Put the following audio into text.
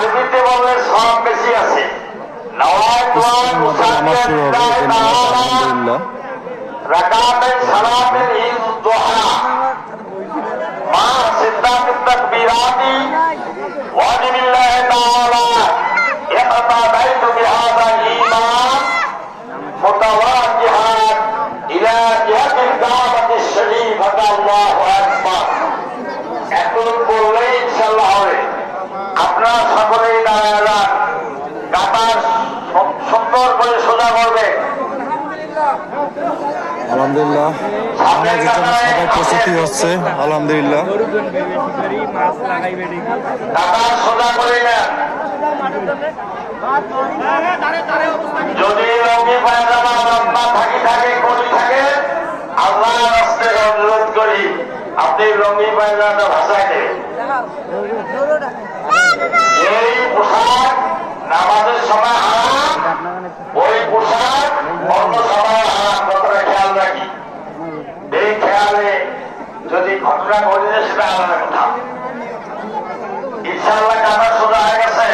আরবিতে বললে সব বেশি আছে। নামাজ শুরু হবে আলহামদুলিল্লাহ। রাকাতাই সালাতিল ঈদ দুহা মা সিদ্দাতিত তাকবীরাতি ওয়াজিবিল্লাহি তাআলা ইকতাদাইতু বিহাযা ঈমান মুতাওয়াজ্জিহান ইলা জিহাতিল কাবাতিশ শরীফাতি আল্লাহু আকবার। এখন বললেই ইনশাআল্লাহ হবে। আপনারা সকলেই দাঁড়ায় যান, কাতার সুন্দর করে সোজা করবে। আলহামদুলিল্লাহ নামাজের জন্য সবাই প্রস্তুতি হচ্ছে আলহামদুলিল্লাহ। কাতার সোজা করে নেন। যদি রঙি পায়জামা লম্বা থাকে কলি থাকে, আল্লাহর রাস্তায় অনুরোধ করি আপনি রঙি পায়জামাটা ভাষায় দেবেন। এই পোশাক নামাজের সময় হারাম, ওই পোশাক অন্য সময় হারাম, কথাটা খেয়াল রাখি। এই খেয়ালে যদি ঘটনা ঘটে সেটা আলাদা কথা। ইনশাআল্লাহ কাটা সোজা হয়ে গেছে।